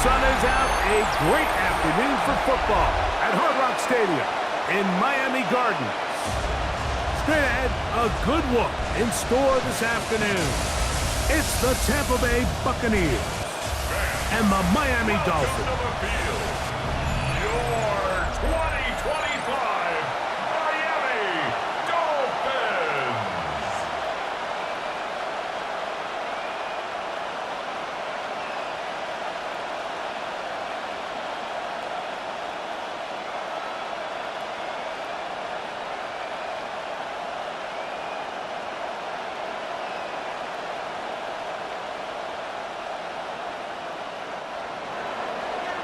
sun is out. A great afternoon for football at Hard Rock Stadium in Miami Gardens. Straight ahead, a good one in store this afternoon. It's the Tampa Bay Buccaneers and the Miami Dolphins. Your 2025 Miami Dolphins.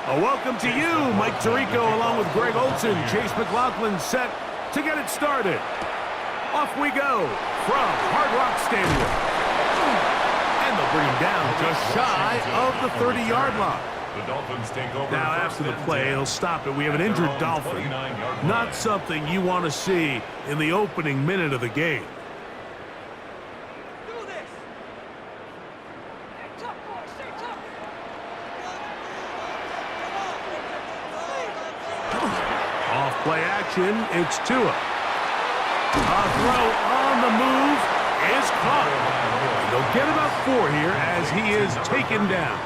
A welcome to you, Mike Tirico, along with Greg Olson. Chase McLaughlin set to get it started. Off we go from Hard Rock Stadium. And they'll bring him down just shy of the 30-yard line. The Dolphins take over. Now, after the play, he'll stop it. We have an injured Dolphin. Not something you want to see in the opening minute of the game. Play action, it's Tua. A throw on the move is caught. They'll get about 4 here as he is taken down.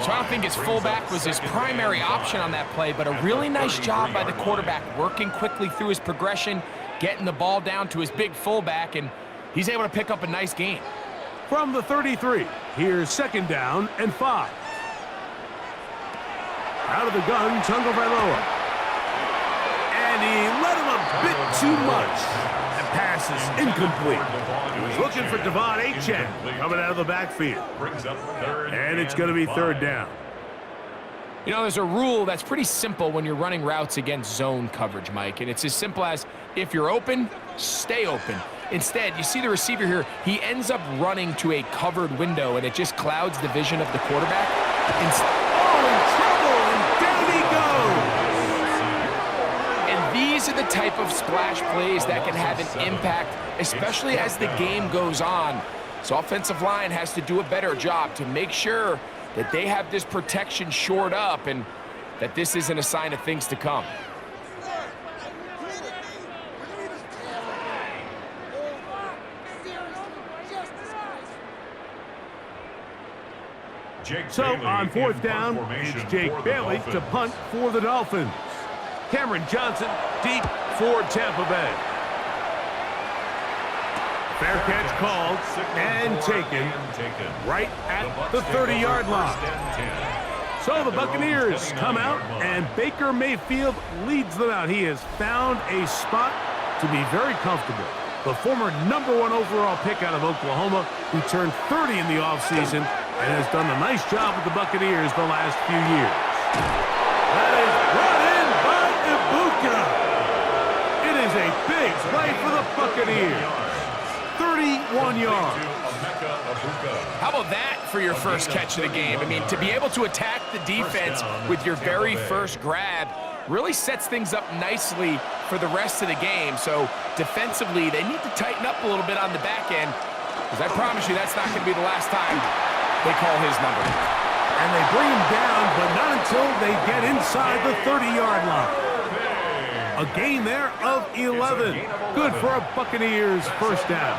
So I don't think his fullback was his primary option on that play, but a really nice job by the quarterback working quickly through his progression, getting the ball down to his big fullback, and he's able to pick up a nice gain. From the 33, here's 2nd down and 5. Out of the gun, Tagovailoa. And he let him a bit too much. And pass is incomplete. He was looking for Devon Achane coming out of the backfield. And it's going to be 3rd down. You know, there's a rule that's pretty simple when you're running routes against zone coverage, Mike. And it's as simple as, if you're open, stay open. Instead, you see the receiver here, he ends up running to a covered window, and it just clouds the vision of the quarterback. In trouble, and down he goes. These are the type of splash plays that can have an impact, especially as the game goes on. So offensive line has to do a better job to make sure that they have this protection shored up and that this isn't a sign of things to come. So on 4th down, it's Jake Bailey to punt for the Dolphins. Cameron Johnson deep for Tampa Bay. Fair catch called and taken right at the 30-yard line. So the Buccaneers come out, and Baker Mayfield leads them out. He has found a spot to be very comfortable. The former #1 overall pick out of Oklahoma, who turned 30 in the offseason and has done a nice job with the Buccaneers the last few years. That is brought in by Ibuka. It is a big play for the Buccaneers. 31 yards. How about that for your first catch of the game? I mean, to be able to attack the defense with your very first grab really sets things up nicely for the rest of the game. So defensively, they need to tighten up a little bit on the back end, because I promise you that's not going to be the last time they call his number. And they bring him down, but not until they get inside the 30-yard line. A gain there of 11. Good for a Buccaneers first down.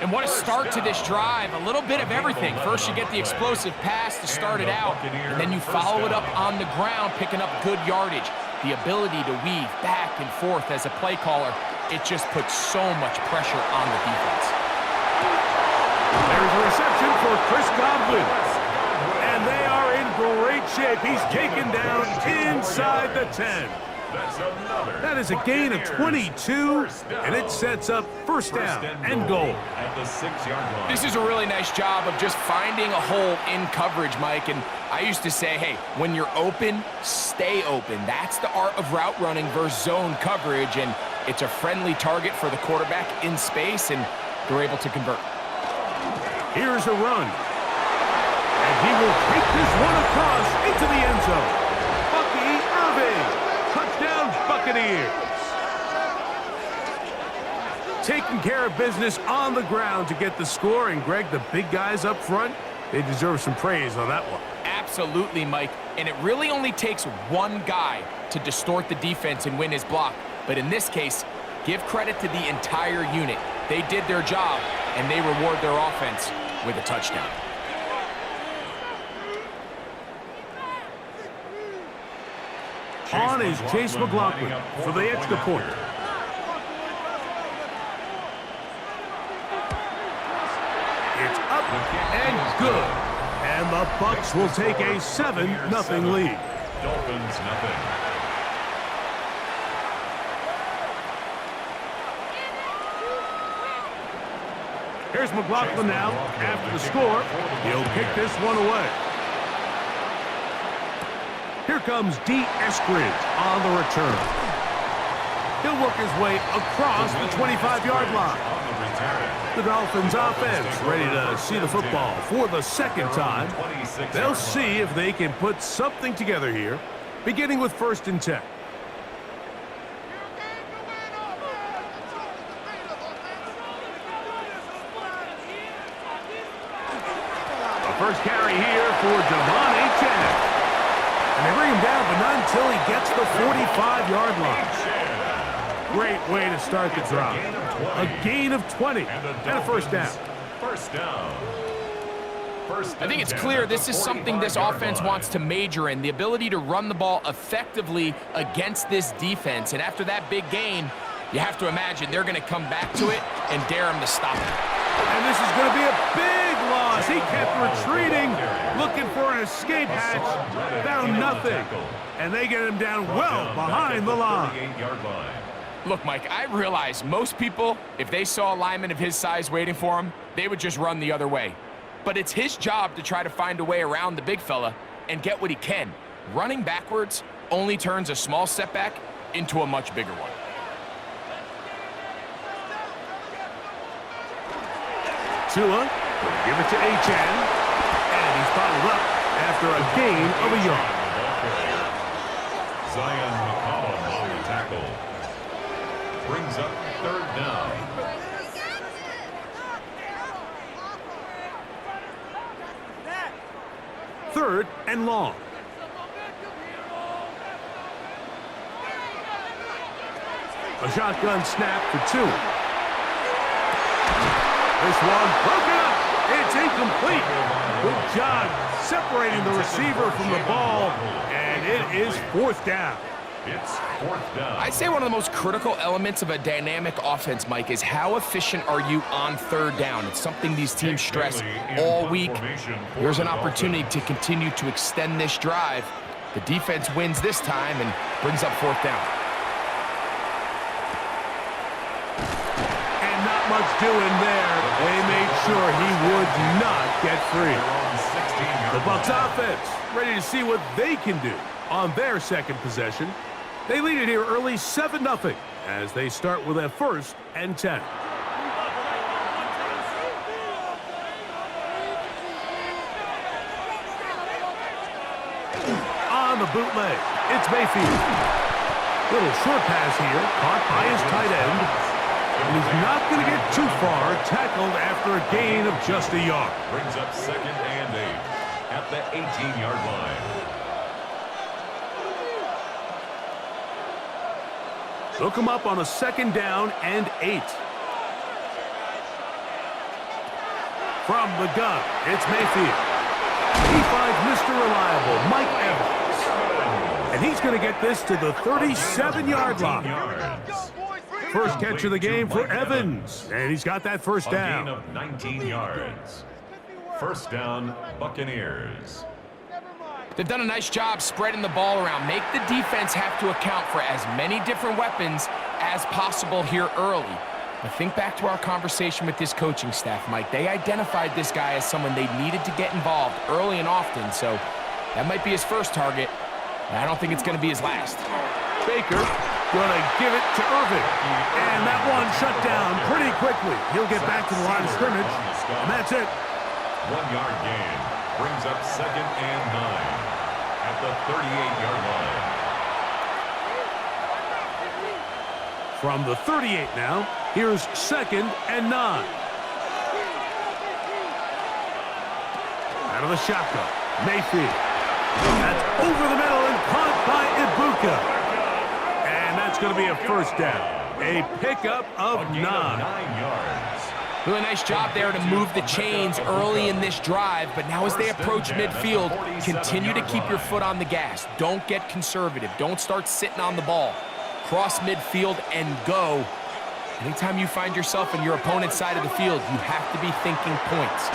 And what a start to this drive. A little bit of everything. First, you get the explosive pass to start it out, and then you follow it up on the ground, picking up good yardage. The ability to weave back and forth as a play caller, it just puts so much pressure on the defense. There's a reception for Chris Godwin. And they are in great shape. He's taken down inside the 10. That is a gain of 22, and it sets up first down and goal. This is a really nice job of just finding a hole in coverage, Mike. And I used to say, hey, when you're open, stay open. That's the art of route running versus zone coverage, and it's a friendly target for the quarterback in space, and they're able to convert. Here's a run. And he will take this one across into the end zone. Bucky Irving. Touchdown, Buccaneers. Taking care of business on the ground to get the score. And, Greg, the big guys up front, They deserve some praise on that one. Absolutely, Mike. And it really only takes one guy to distort the defense and win his block. But in this case, give credit to the entire unit. They did their job, and they reward their offense with a touchdown. On is Chase McLaughlin for the extra point. It's up and good. And the Bucs will take a 7-0 lead. Dolphins nothing. Here's McLaughlin now. After the score, he'll kick this one away. Here comes D. Eskridge on the return. He'll work his way across the 25-yard line. The Dolphins offense ready to see the football for the second time. They'll see if they can put something together here, beginning with 1st and 10. The first carry here for Devon Achane. And they bring him down, but not until he gets the 45-yard line. Great way to start the drive. A gain of 20 and a first down. First down. I think it's clear this is something this offense wants to major in, the ability to run the ball effectively against this defense. And after that big gain, you have to imagine they're going to come back to it and dare him to stop it. And this is going to be a big loss. He kept retreating, looking for an escape hatch, found nothing. And they get him down well behind the line. Look, Mike, I realize most people, if they saw a lineman of his size waiting for him, they would just run the other way. But it's his job to try to find a way around the big fella and get what he can. Running backwards only turns a small setback into a much bigger one. Tua will give it to Achane, and he's followed up after a gain of a yard. Zion McCollum on the tackle. Brings up 3rd down. Third and long. A shotgun snap for 2. This one broken up. It's incomplete. Good job separating the receiver from the ball, and it is 4th down. It's 4th down. I'd say one of the most critical elements of a dynamic offense, Mike, is how efficient are you on 3rd down. It's something these teams stress all week. Here's an opportunity to continue to extend this drive. The defense wins this time and brings up 4th down. And not much doing there. They made sure he would not get free. The Bucs offense ready to see what they can do on their second possession. They lead it here early 7-0 as they start with a 1st and 10. On the bootleg, it's Mayfield. Little short pass here, caught by his tight end. And he's not going to get too far, tackled after a gain of just a yard. Brings up 2nd and 8 at the 18-yard line. They'll come up on a 2nd down and 8. From the gun, it's Mayfield. He finds Mr. Reliable, Mike Evans. And he's going to get this to the 37-yard line. First catch of the game for Evans. And he's got that first down. A gain of 19 yards. First down, Buccaneers. They've done a nice job spreading the ball around. Make the defense have to account for as many different weapons as possible here early. But think back to our conversation with this coaching staff, Mike. They identified this guy as someone they needed to get involved early and often, so that might be his first target. I don't think it's going to be his last. Baker going to give it to Irvin. And that one shut down pretty quickly. He'll get back to the line of scrimmage, and that's it. 1-yard gain. Brings up 2nd and 9 at the 38-yard line. From the 38 now, here's 2nd and 9. Out of the shotgun, Mayfield. That's over the middle and caught by Ibuka. And that's going to be a first down. A pickup of 9. 9 yards. Really nice job there to move the chains early in this drive, but now as they approach midfield, continue to keep your foot on the gas. Don't get conservative. Don't start sitting on the ball. Cross midfield and go. Anytime you find yourself on your opponent's side of the field, you have to be thinking points.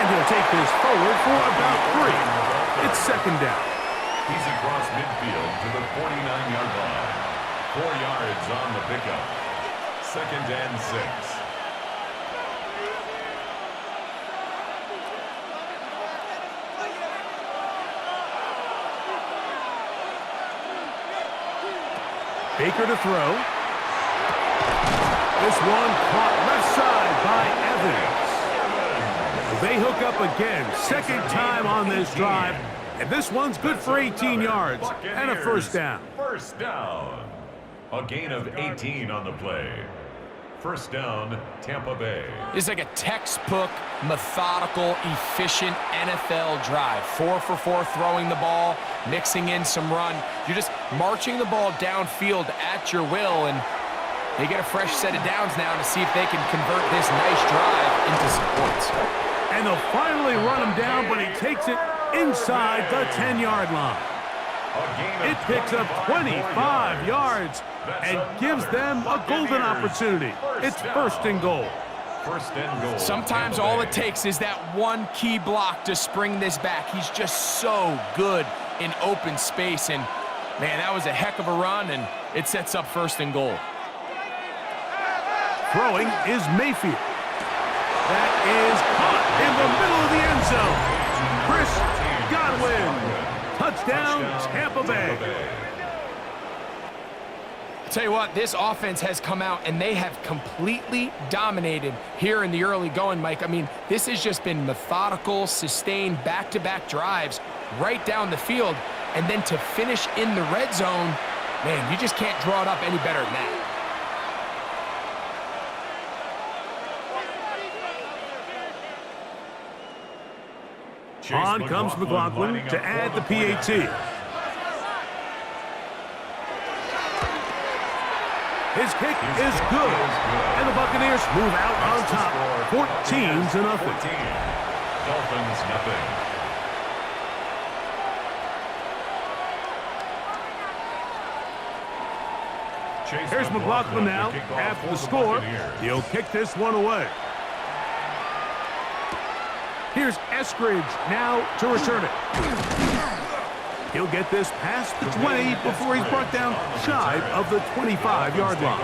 And he'll take this forward for about 3. It's second down. He's across midfield to the 49-yard line. 4 yards on the pickup. Second and 6. Baker to throw. This one caught left side by Evans. They hook up again. Second time on this drive. And this one's good for 18 yards and a first down. First down. A gain of 18 on the play. First down, Tampa Bay. It's like a textbook, methodical, efficient NFL drive. 4 for 4 throwing the ball, mixing in some run. You're just marching the ball downfield at your will, and they get a fresh set of downs now to see if they can convert this nice drive into some points. And they'll finally run him down, but he takes it inside the 10-yard line. It picks up 25 yards and gives them a golden opportunity. It's first and goal. First and goal. Sometimes all it takes is that one key block to spring this back. He's just so good in open space, and man, that was a heck of a run, and it sets up first and goal. Throwing is Mayfield. That is caught in the middle of the end zone. Chris Godwin. Touchdown, Tampa Bay. I'll tell you what, this offense has come out and they have completely dominated here in the early going, Mike. I mean, this has just been methodical, sustained, back-to-back drives right down the field. And then to finish in the red zone, man, you just can't draw it up any better than that. On comes McLaughlin to add the PAT. His kick is good. And the Buccaneers move out on top, 14-0. Dolphins, nothing. Here's McLaughlin now. After the score, he'll kick this one away. Here's Eskridge now to return it. He'll get this past the 20 before he's brought down shy of the 25-yard line.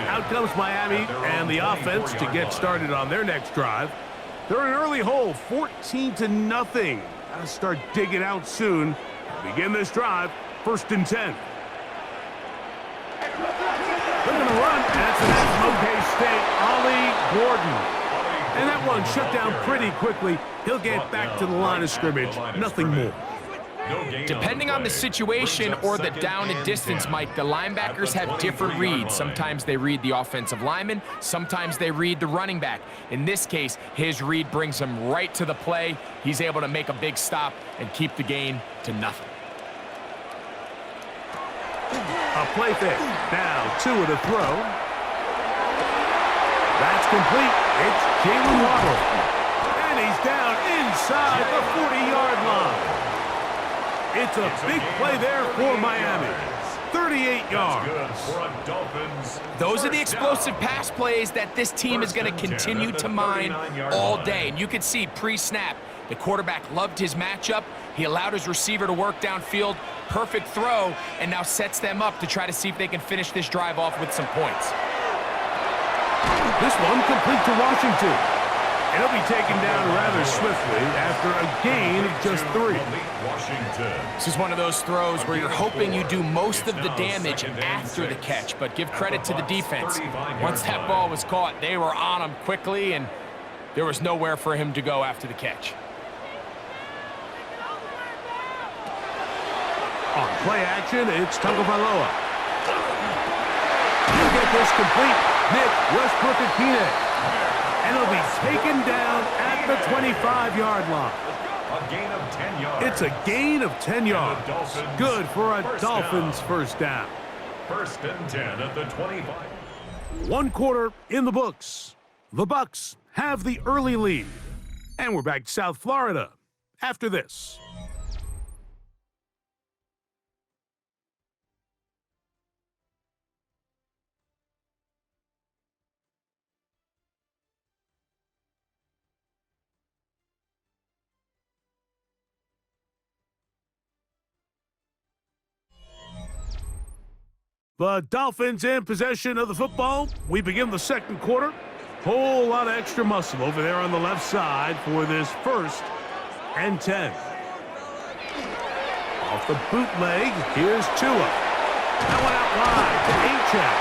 Out comes Miami and the offense to get started on their next drive. They're in an early hole, 14-0. Gotta start digging out soon. Begin this drive, first and 10. Looking to run, that's an OK State, Ollie Gordon. And that one shut down pretty quickly. He'll get back to the line of scrimmage, nothing more. Depending on the situation or the down and distance, Mike, the linebackers have different reads. Sometimes they read the offensive lineman, sometimes they read the running back. In this case, his read brings him right to the play. He's able to make a big stop and keep the gain to nothing. A play fake. Now 2 of the throw. That's complete. It's Jalen Waddle. And he's down inside the 40-yard line. It's a big play there for Miami. 38 yards. Those are the explosive pass plays that this team is going to continue to mine all day. And you can see pre-snap, the quarterback loved his matchup. He allowed his receiver to work downfield. Perfect throw, and now sets them up to try to see if they can finish this drive off with some points. This one complete to Washington. And he'll be taken down rather swiftly after a gain of just 3. This is one of those throws where you're hoping you do most of the damage after the catch, but give credit to the defense. Once that ball was caught, they were on him quickly, and there was nowhere for him to go after the catch. On play action, it's Tagovailoa. He'll get this complete. Nick Westbrook-Akine. And he'll be taken down at the 25-yard line. A gain of 10 yards. It's a gain of 10 yards. Good for a Dolphins first down. First and 10 at the 25. One quarter in the books. The Bucs have the early lead. And we're back to South Florida after this. The Dolphins in possession of the football. We begin the second quarter. Whole lot of extra muscle over there on the left side for this first and 10. Off the bootleg, here's Tua. That one out wide to Achane.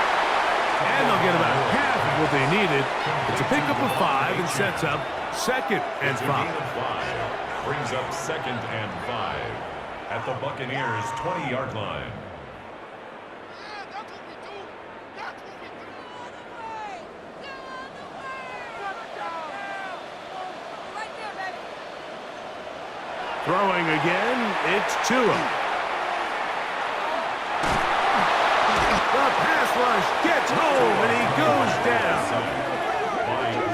And they'll get about half of what they needed. It's a pickup of 5 and sets up second and 5. Brings up second and 5 at the Buccaneers' 20-yard line. Throwing again, it's Tua. The pass rush gets home, and he goes down.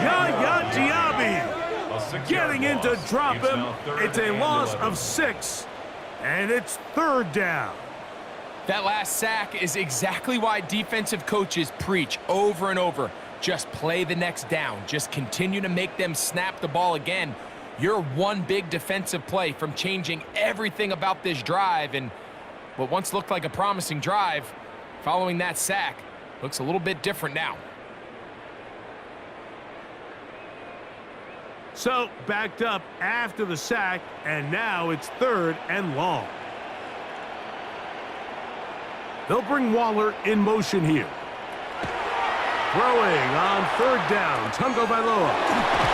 Yaya Diaby getting in to drop him. It's a loss of 6, and it's third down. That last sack is exactly why defensive coaches preach over and over. Just play the next down. Just continue to make them snap the ball again. You're one big defensive play from changing everything about this drive, and what once looked like a promising drive, following that sack, looks a little bit different now. So, backed up after the sack, and now it's third and long. They'll bring Waller in motion here. Throwing on third down, Tungo Bailoa.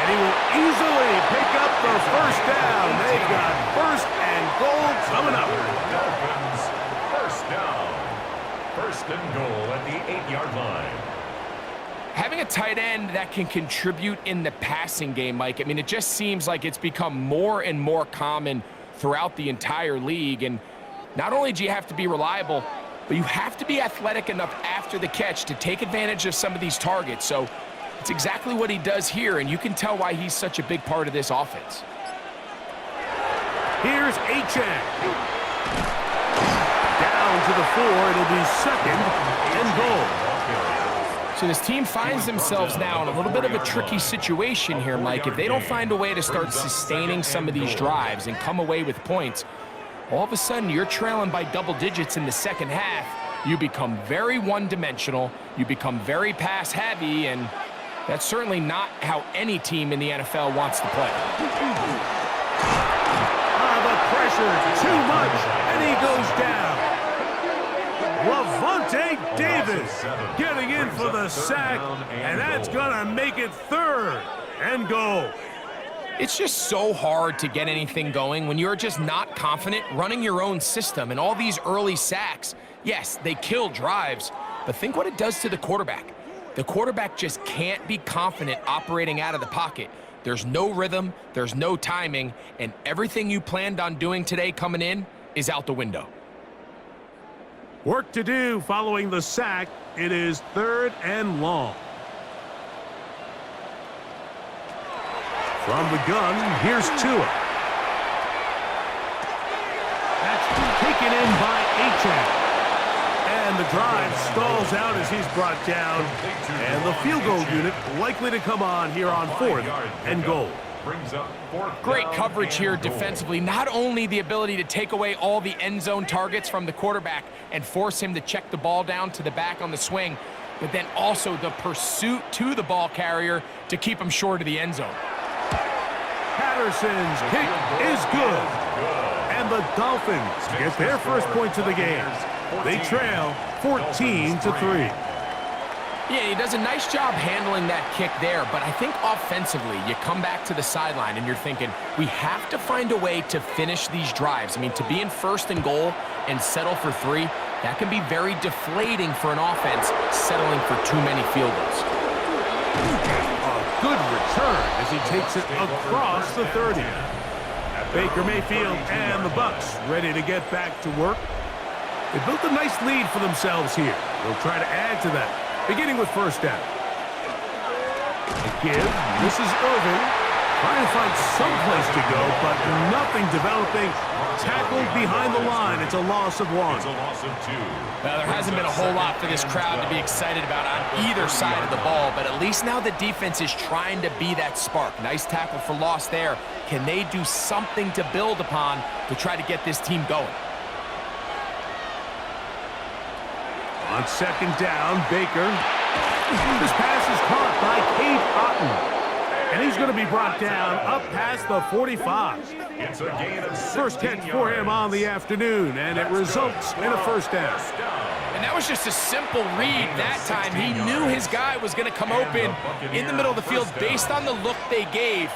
And he will easily pick up the first down. They've got first and goal coming up. Dolphins, first down. First and goal at the 8-yard line. Having a tight end that can contribute in the passing game, Mike, I mean, it just seems like it's become more and more common throughout the entire league. And not only do you have to be reliable, but you have to be athletic enough after the catch to take advantage of some of these targets. So it's exactly what he does here, and you can tell why he's such a big part of this offense. Here's Achane. Down to the 4. It'll be second and goal. So this team finds themselves now in a little bit of a tricky situation here, Mike. If they don't find a way to start sustaining some of these drives and come away with points, all of a sudden you're trailing by double digits in the second half. You become very one-dimensional. You become very pass-heavy, and that's certainly not how any team in the NFL wants to play. The pressure, too much, and he goes down. Lavonte Davis getting in for the sack, and that's going to make it third and goal. It's just so hard to get anything going when you're just not confident running your own system. And all these early sacks, yes, they kill drives, but think what it does to the quarterback. The quarterback just can't be confident operating out of the pocket. There's no rhythm, there's no timing, and everything you planned on doing today coming in is out the window. Work to do following the sack. It is third and long. From the gun, here's Tua. That's taken in by Achane. And the drive stalls out as he's brought down. And the field goal unit likely to come on here on fourth and goal. Great coverage here defensively. Not only the ability to take away all the end zone targets from the quarterback and force him to check the ball down to the back on the swing, but then also the pursuit to the ball carrier to keep him short of the end zone. Patterson's kick is good. And the Dolphins get their first points of the game. They trail 14-3. Yeah, he does a nice job handling that kick there, but I think offensively, you come back to the sideline and you're thinking, we have to find a way to finish these drives. I mean, to be in first and goal and settle for 3, that can be very deflating for an offense settling for too many field goals. A good return as he takes it across the 30. Baker Mayfield and the Bucs ready to get back to work. They built a nice lead for themselves here. They'll try to add to that, beginning with first down. The give, this is Irving, trying to find some place to go, but nothing developing. Tackled behind the line. It's a loss of 1. It's a loss of 2. Well, there hasn't been a whole lot for this crowd to be excited about on either side of the ball, but at least now the defense is trying to be that spark. Nice tackle for loss there. Can they do something to build upon to try to get this team going? On second down, Baker. This pass is caught by Cade Otton. And he's going to be brought down up past the 45. It's a gain of 16 First catch for him on the afternoon, and it results in a first down. And that was just a simple read that time. He knew his guy was going to come open in the middle of the field based on the look they gave.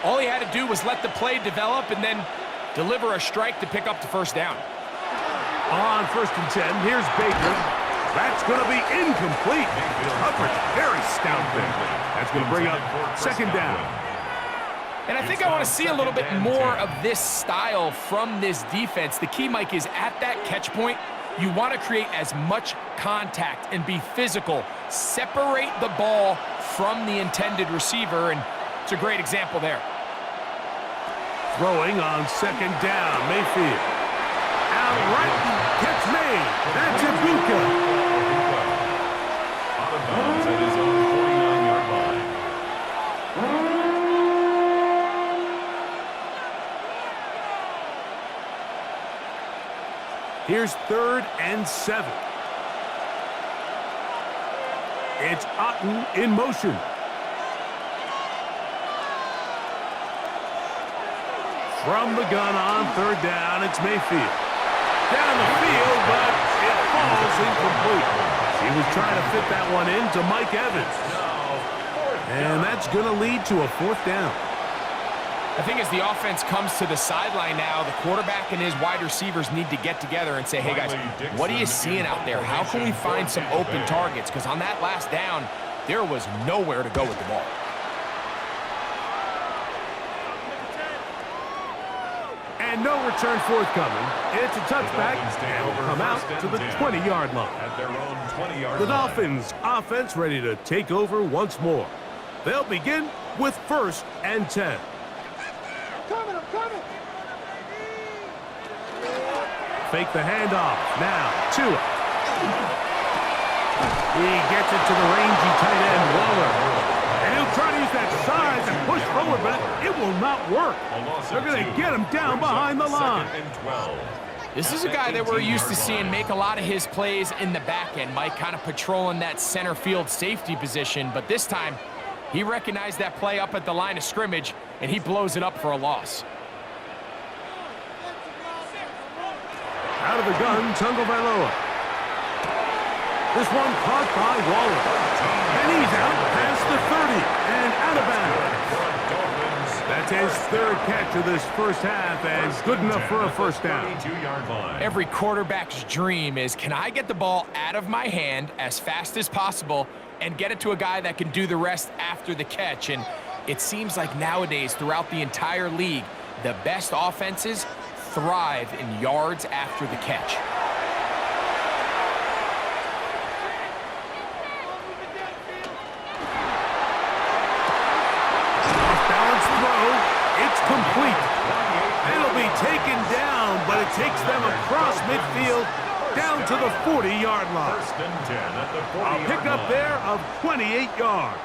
All he had to do was let the play develop and then deliver a strike to pick up the first down. On first and 10, here's Baker. That's going to be incomplete. Coverage very stout there. That's going to bring up second down. And I think I want to see a little bit more of this style from this defense. The key, Mike, is at that catch point, you want to create as much contact and be physical. Separate the ball from the intended receiver, and it's a great example there. Throwing on second down, Mayfield. Out right, catch made. That's Ibuka. Out of bounds at his own 49-yard line. Here's 3rd and 7. It's Otton in motion. From the gun on 3rd down, it's Mayfield. Down the field, but it falls incomplete. He was trying to fit that one in to Mike Evans. And that's going to lead to a 4th down. I think as the offense comes to the sideline now, the quarterback and his wide receivers need to get together and say, hey guys, what are you seeing out there? How can we find some open targets? Because on that last down, there was nowhere to go with the ball. And no return forthcoming. It's a touchback, and will come out to the 20-yard line. At their own 20-yard The line. Dolphins offense ready to take over once more. They'll begin with 1st and 10. I'm coming. Fake the handoff. Now, Tua. He gets it to the rangy tight end, Waller. And he'll try to use that size and push forward, but it will not work. They're going to get him down behind the line. This is a guy that we're used to seeing make a lot of his plays in the back end, Mike, kind of patrolling that center field safety position. But this time, he recognized that play up at the line of scrimmage, and he blows it up for a loss. Out of the gun, Tagovailoa. This one caught by Waller. And he's out past the 30 and out of bounds. That's his 3rd catch of this first half, and good enough for a first down. Every quarterback's dream is, can I get the ball out of my hand as fast as possible and get it to a guy that can do the rest after the catch? And it seems like nowadays, throughout the entire league, the best offenses thrive in yards after the catch. Complete. It'll be taken down, but it takes them across midfield down to the 40-yard line. First and 10 at the 40-yard A pickup line. there of 28 yards.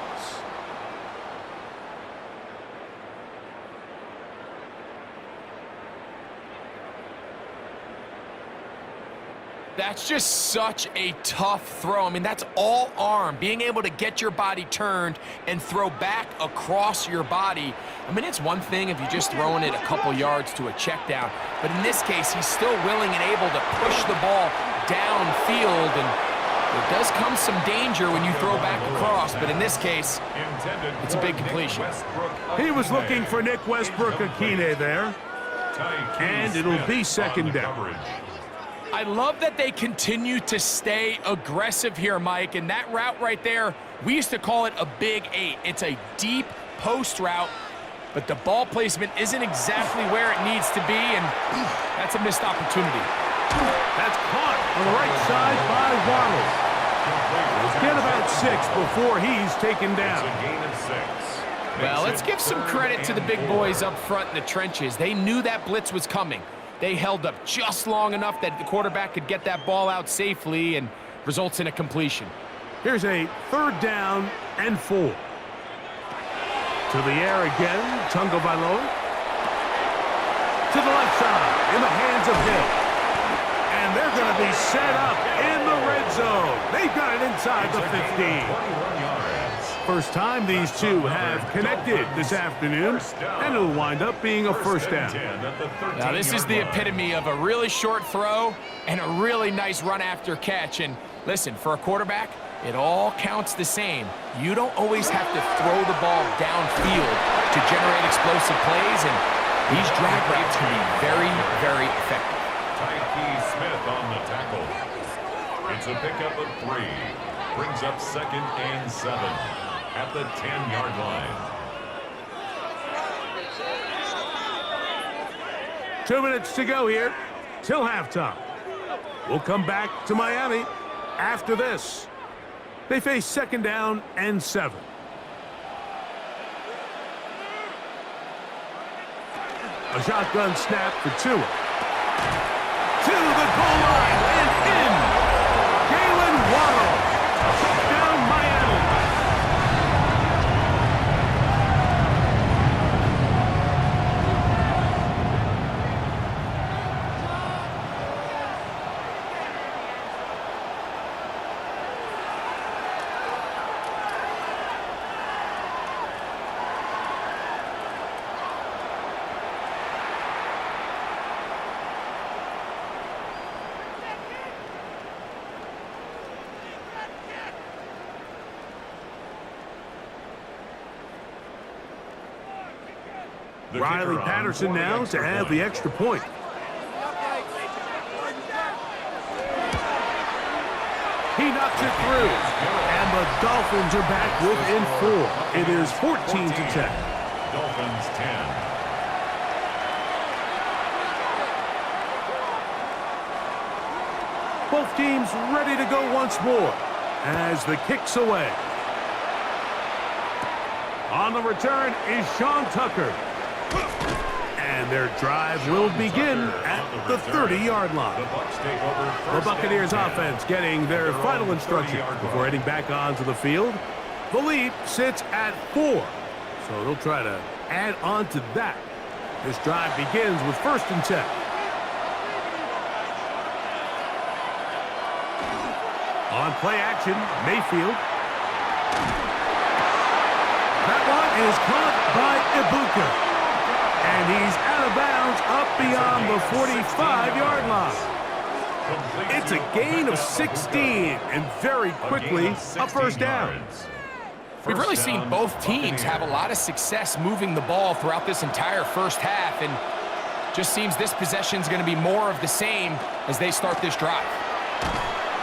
That's just such a tough throw. I mean, that's all arm. Being able to get your body turned and throw back across your body. I mean, it's one thing if you're just throwing it a couple yards to a check down, but in this case, he's still willing and able to push the ball downfield, and there does come some danger when you throw back across, but in this case, it's a big completion. He was looking for Nick Westbrook-Akine there, and it'll be second down. I love that they continue to stay aggressive here, Mike, and that route right there, we used to call it a big 8. It's a deep post route, but the ball placement isn't exactly where it needs to be, and that's a missed opportunity. That's caught on the right side by Waddle. Get about 6 before he's taken down. It's a gain of 6. Well, let's give some credit to the big boys up front in the trenches. They knew that blitz was coming. They held up just long enough that the quarterback could get that ball out safely and results in a completion. Here's a 3rd down and 4. To the air again, Tagovailoa. To the left side, in the hands of Hill. And they're going to be set up in the red zone. They've got it inside the 15. 21 yards. First time these two have connected this afternoon, and it'll wind up being a first down. Now, this is the epitome of a really short throw and a really nice run after catch. And listen, for a quarterback, it all counts the same. You don't always have to throw the ball downfield to generate explosive plays, and these drag routes can be very, very effective. Tyke Smith on the tackle. It's a pickup of 3. Brings up 2nd and 7 at the 10-yard line. 2 minutes to go here till halftime. We'll come back to Miami after this. They face 2nd down and 7. A shotgun snap for Tua. To the goal line and in. Jalen Waddle. Touchdown Miami. Riley Patterson now to have the extra point. He knocks it through, and the Dolphins are back within 4. It is 14-10. Dolphins 10. Both teams ready to go once more as the kick's away. On the return is Sean Tucker. And their drive will begin at the 30-yard line. The Buccaneers offense getting their final instruction before heading back onto the field. The lead sits at 4, so they'll try to add on to that. This drive begins with 1st and 10. On play action, Mayfield. That one is caught by Ibuka. And he's out of bounds up beyond the 45-yard line. It's a gain of 16, and very quickly a first down. We've really seen both teams have a lot of success moving the ball throughout this entire first half, and just seems this possession is going to be more of the same as they start this drive.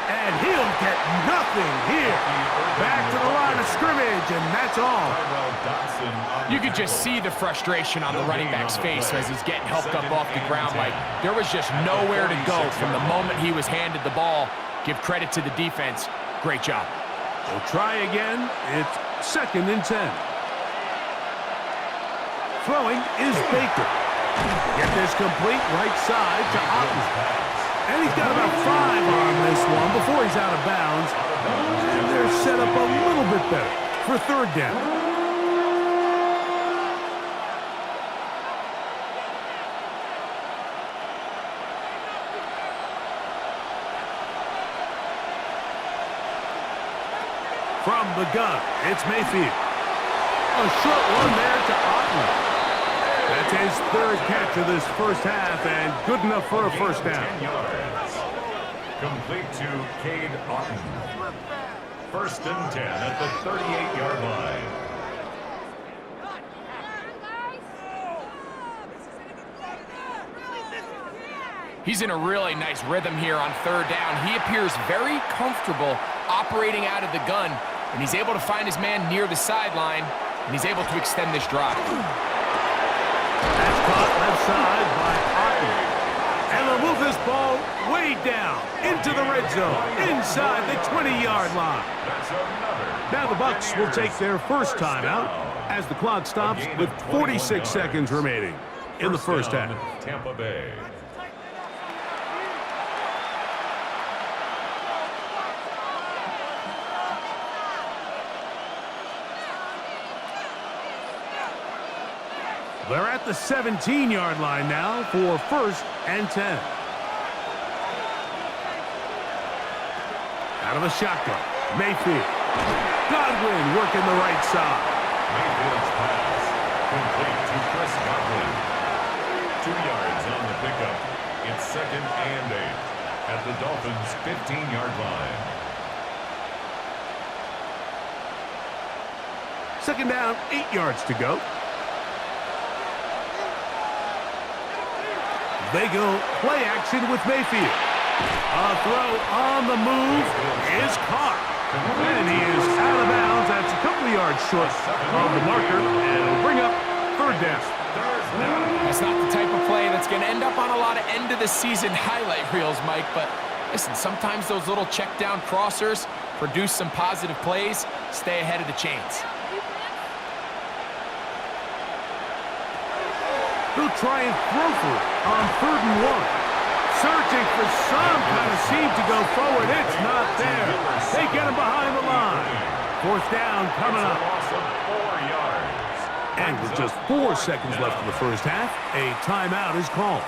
And he'll get nothing here. Back to the line of scrimmage, and that's all. You could just see the frustration on the running back's face as he's getting helped up off the ground. Like, there was just nowhere to go from the moment he was handed the ball. Give credit to the defense. Great job. We'll try again. It's 2nd and 10. Throwing is Baker. Get this complete right side to Otten. And he's got about 5 on this one before he's out of bounds. And they're set up a little bit better for 3rd down. From the gun, it's Mayfield. A short one there to Otten. That's his 3rd catch of this first half, and good enough for a first down. 10 yards. Complete to Cade Otten. 1st and 10 at the 38-yard line. He's in a really nice rhythm here on 3rd down. He appears very comfortable operating out of the gun, and he's able to find his man near the sideline and he's able to extend this drive. That's caught left side by Otten. And they'll move this ball way down into the red zone, inside the 20-yard line. Now the Bucs will take their first timeout as the clock stops with 46 seconds remaining in the first half. Tampa Bay. They're at the 17-yard line now for 1st and 10. Out of the shotgun, Mayfield. Godwin working the right side. Mayfield's pass complete to Chris Godwin. 2 yards on the pickup. It's 2nd and 8 at the Dolphins' 15-yard line. 2nd down, 8 yards to go. They go play action with Mayfield. A throw on the move is caught. And he is out of bounds. That's a couple of yards short of the marker. And it'll bring up 3rd down. That's not the type of play that's going to end up on a lot of end-of-the-season highlight reels, Mike. But listen, sometimes those little check-down crossers produce some positive plays. Stay ahead of the chains. They'll try and throw for it on 3rd and 1. Searching for some kind of seam to go forward. It's not there. They get him behind the line. 4th down coming up. And with just 4 seconds left in the first half, a timeout is called.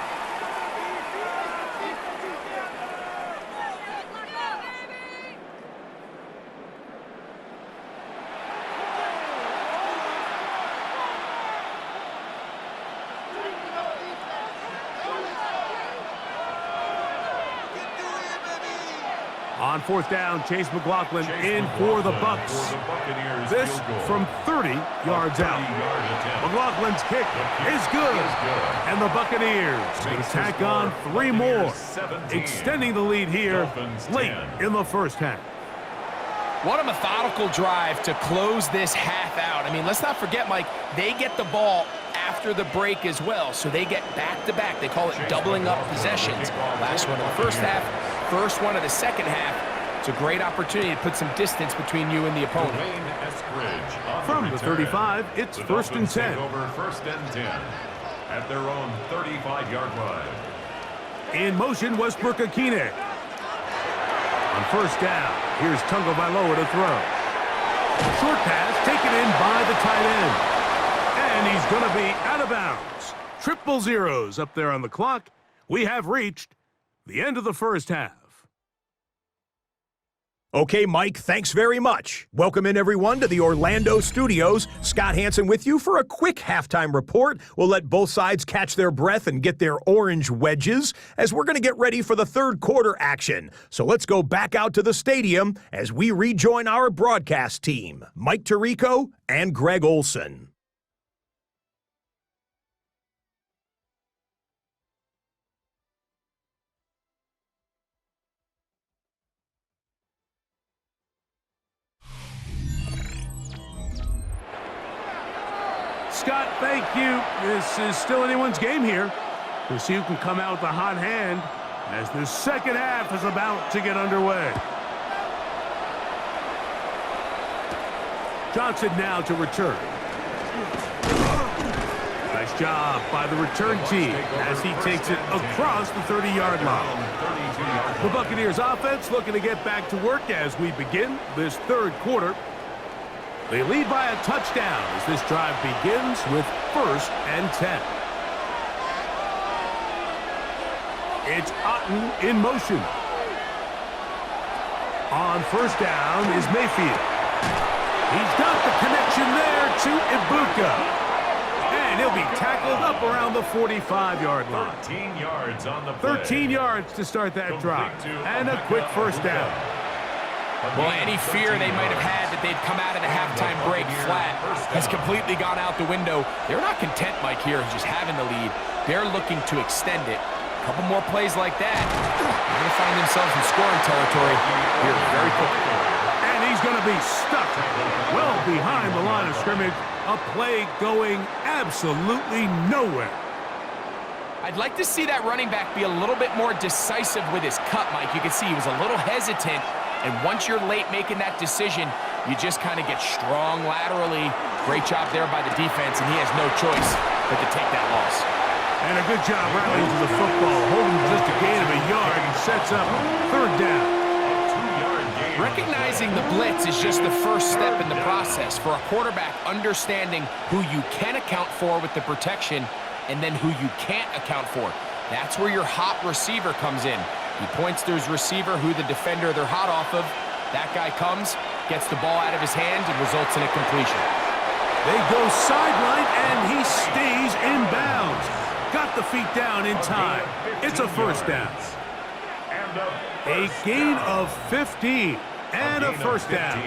On 4th down, Chase McLaughlin in for the Bucs. This from 30 yards out. McLaughlin's kick is good. And the Buccaneers will tack on 3 more, extending the lead here late in the first half. What a methodical drive to close this half out. I mean, let's not forget, Mike, they get the ball after the break as well, so they get back-to-back. They call it doubling up possessions. Last one of the first half, first one of the second half. It's a great opportunity to put some distance between you and the opponent. From the 35, it's 1st and 10. Over 1st and 10 at their own 35-yard line. In motion, Westbrook Akine. On 1st down, here's Tunga Vailoa to throw. Short pass taken in by the tight end. And he's going to be out of bounds. 000 up there on the clock. We have reached the end of the first half. Okay, Mike, thanks very much. Welcome in, everyone, to the Orlando studios. Scott Hansen with you for a quick halftime report. We'll let both sides catch their breath and get their orange wedges as we're going to get ready for the 3rd quarter action. So let's go back out to the stadium as we rejoin our broadcast team, Mike Tirico and Greg Olson. Scott, thank you. This is still anyone's game here. We'll see who can come out with a hot hand as the second half is about to get underway. Johnson now to return. Nice job by the return team as he takes it across the 30-yard line. The Buccaneers offense looking to get back to work as we begin this 3rd quarter. They lead by a touchdown as this drive begins with 1st and 10. It's Otten in motion. On 1st down is Mayfield. He's got the connection there to Ibuka. And he'll be tackled up around the 45-yard line. 13 yards on the play. 13 yards to start that drive. And a quick 1st down. Well, any fear they might have had that they'd come out of the halftime break flat has completely gone out the window. They're not content, Mike, here just having the lead. They're looking to extend it. A couple more plays like that, they're going to find themselves in scoring territory here very quickly. And he's going to be stuck well behind the line of scrimmage A play going absolutely nowhere. I'd like to see that running back be a little bit more decisive with his cut, Mike. You can see he was a little hesitant, and once you're late making that decision, you just kind of get strong laterally. Great job there by the defense, and he has no choice but to take that loss. And a good job rallying to the football, holding just a gain of a yard and sets up third down. Recognizing the blitz is just the first step in the process for a quarterback understanding who you can account for with the protection and then who you can't account for. That's where your hot receiver comes in. He points to his receiver, who the defender they're hot off of. That guy comes, gets the ball out of his hand, and results in a completion. They go sideline, and he stays in bounds. Got the feet down in time. It's a first down. A gain of 15 and a first down.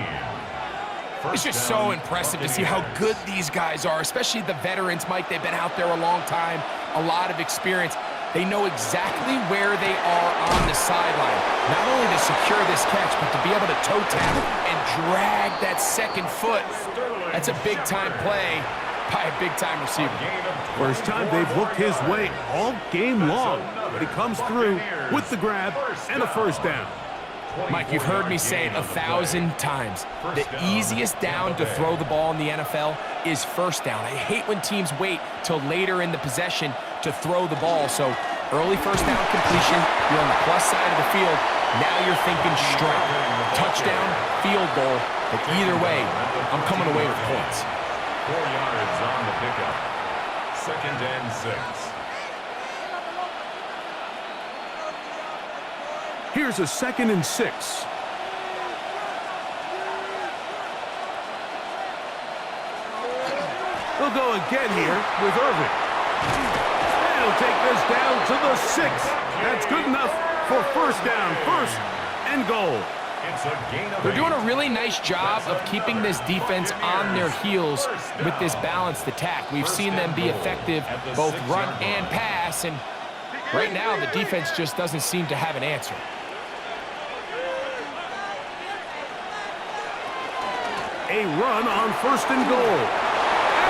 It's just so impressive to see how good these guys are, especially the veterans, Mike. They've been out there a long time, a lot of experience. They know exactly where they are on the sideline, not only to secure this catch, but to be able to toe tap and drag that second foot. That's a big-time play by a big-time receiver. First time they've looked his way all game long, but he comes through with the grab and a first down. Mike, you've heard me say it 1,000 times. The easiest down to throw the ball in the NFL is first down. I hate when teams wait till later in the possession to throw the ball. So early first down completion, you're on the plus side of the field. Now you're thinking strike. Touchdown, field goal. But either way, I'm coming away with points. 4 yards on the pickup. 2nd and 6. Here's a 2nd and 6. They'll go again here with Irving. And he'll take this down to the 6. That's good enough for first down, first and goal. They're doing a really nice job of keeping this defense on their heels with this balanced attack. We've seen them be effective both run and pass, and right now the defense just doesn't seem to have an answer. A run on first and goal.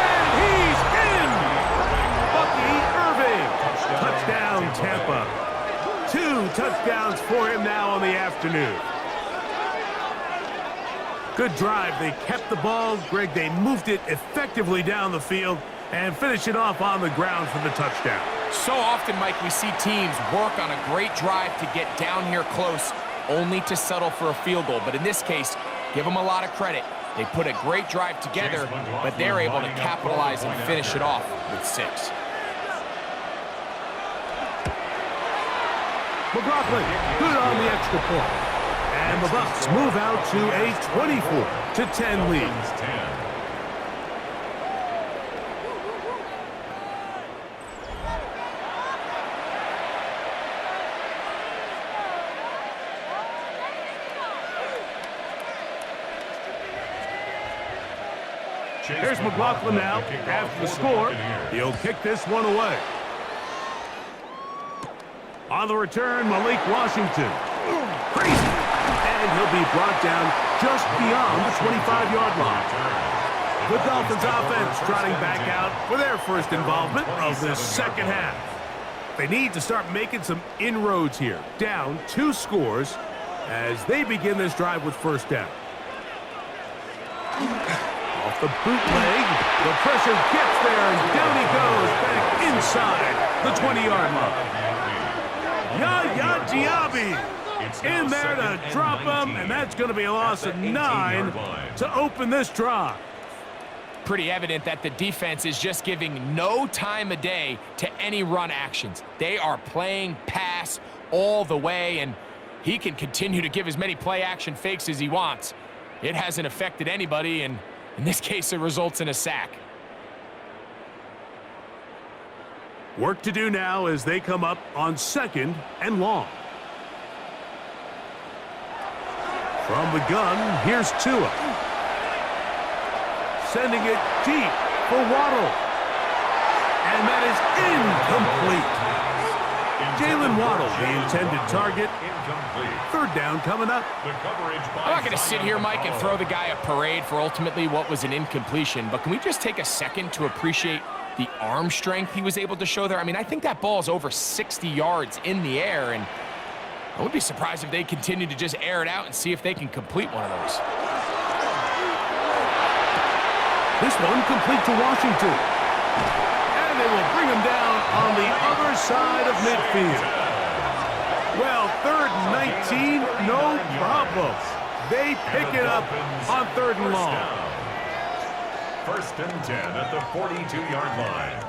And he's in! Bucky Irving. Touchdown, Tampa. 2 touchdowns for him now on the afternoon. Good drive. They kept the ball. Greg, they moved it effectively down the field and finished it off on the ground for the touchdown. So often, Mike, we see teams work on a great drive to get down here close, only to settle for a field goal. But in this case, give them a lot of credit. They put a great drive together, but they're able to capitalize and finish it off with 6. McLaughlin, good on the extra point. And the Bucs move out to a 24-10 lead. Here's McLaughlin now. After the score, he'll kick this one away. On the return, Malik Washington. Crazy. And he'll be brought down just beyond the 25-yard line. The Dolphins offense trotting back out for their first involvement of this second half. They need to start making some inroads here. Down 2 scores as they begin this drive with first down. Off the bootleg, the pressure gets there, and down he goes back inside the 20-yard line. Yaya Diaby in there to drop him, and that's going to be a loss of 9 to open this drive. Pretty evident that the defense is just giving no time of day to any run actions. They are playing pass all the way, and he can continue to give as many play-action fakes as he wants. It hasn't affected anybody, and in this case, it results in a sack. Work to do now as they come up on 2nd and long. From the gun, here's Tua. Sending it deep for Waddle. And that is incomplete. Jalen Waddle, the intended target. Incomplete. Third down coming up. The coverage by I'm not going to sit here, Mike, and throw the guy a parade for ultimately what was an incompletion, but can we just take a second to appreciate the arm strength he was able to show there? I mean, I think that ball is over 60 yards in the air, and I wouldn't be surprised if they continue to just air it out and see if they can complete one of those. This one complete to Washington. And they will bring him down on the other side of midfield. Well, third and 19, no problem. They pick it up on third and long. First and 10 at the 42-yard line.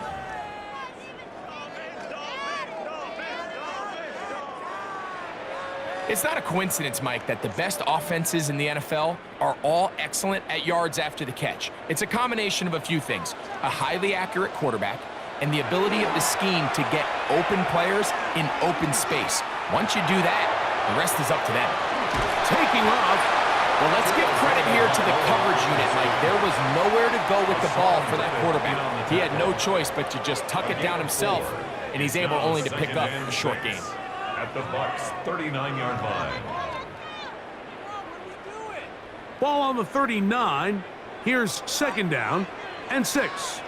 It's not a coincidence, Mike, that the best offenses in the NFL are all excellent at yards after the catch. It's a combination of a few things: a highly accurate quarterback and the ability of the scheme to get open players in open space. Once you do that, the rest is up to them. Taking off. Well, let's give credit here to the coverage unit, Mike. There was nowhere to go with the ball for that quarterback. He had no choice but to just tuck it down himself, and he's able only to pick up a short gain. At the Bucs' 39-yard line. Ball on the 39. Here's second down and 6.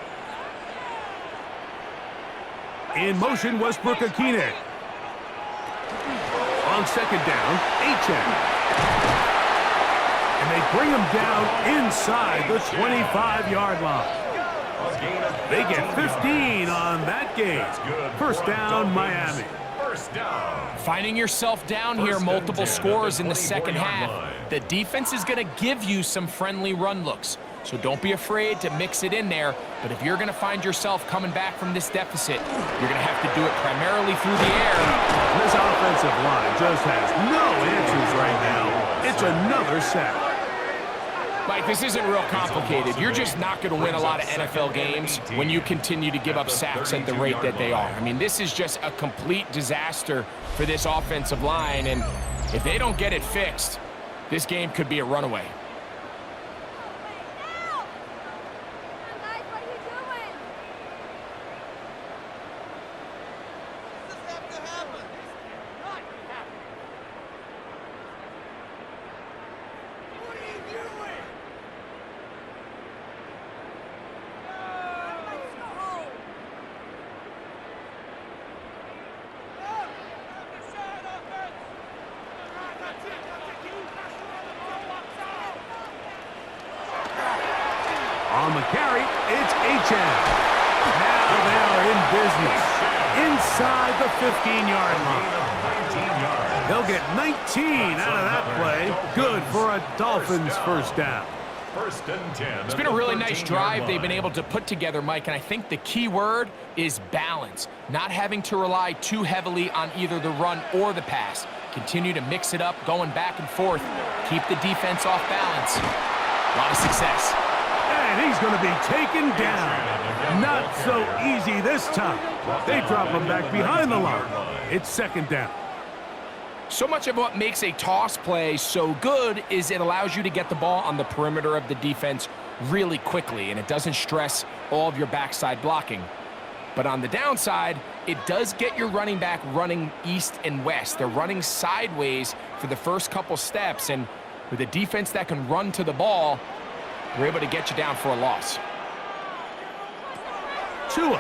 In motion, Westbrook-Akine. On second down, Achane. And they bring him down inside the 25-yard line. They get 15 on that gain. First down, Miami. First down. Finding yourself down here, multiple scores in the second half. The defense is going to give you some friendly run looks, so don't be afraid to mix it in there. But if you're going to find yourself coming back from this deficit, you're going to have to do it primarily through the air. This offensive line just has no answers right now. It's another sack. Mike, this isn't real complicated. You're just not going to win a lot of NFL games when you continue to give up sacks at the rate that they are. I mean, this is just a complete disaster for this offensive line, and if they don't get it fixed, this game could be a runaway. On the carry, it's Achane. Now they are in business inside the 15-yard line. They'll get 19 out of that play. Good for a Dolphins first down. First and 10. It's been a really nice drive they've been able to put together, Mike, and I think the key word is balance. Not having to rely too heavily on either the run or the pass. Continue to mix it up, going back and forth. Keep the defense off balance. A lot of success. And he's going to be taken down. Not so easy this time. They drop him back behind the line. It's second down. So much of what makes a toss play so good is it allows you to get the ball on the perimeter of the defense really quickly, and it doesn't stress all of your backside blocking. But on the downside, it does get your running back running east and west. They're running sideways for the first couple steps, and with a defense that can run to the ball, we're able to get you down for a loss. Tua.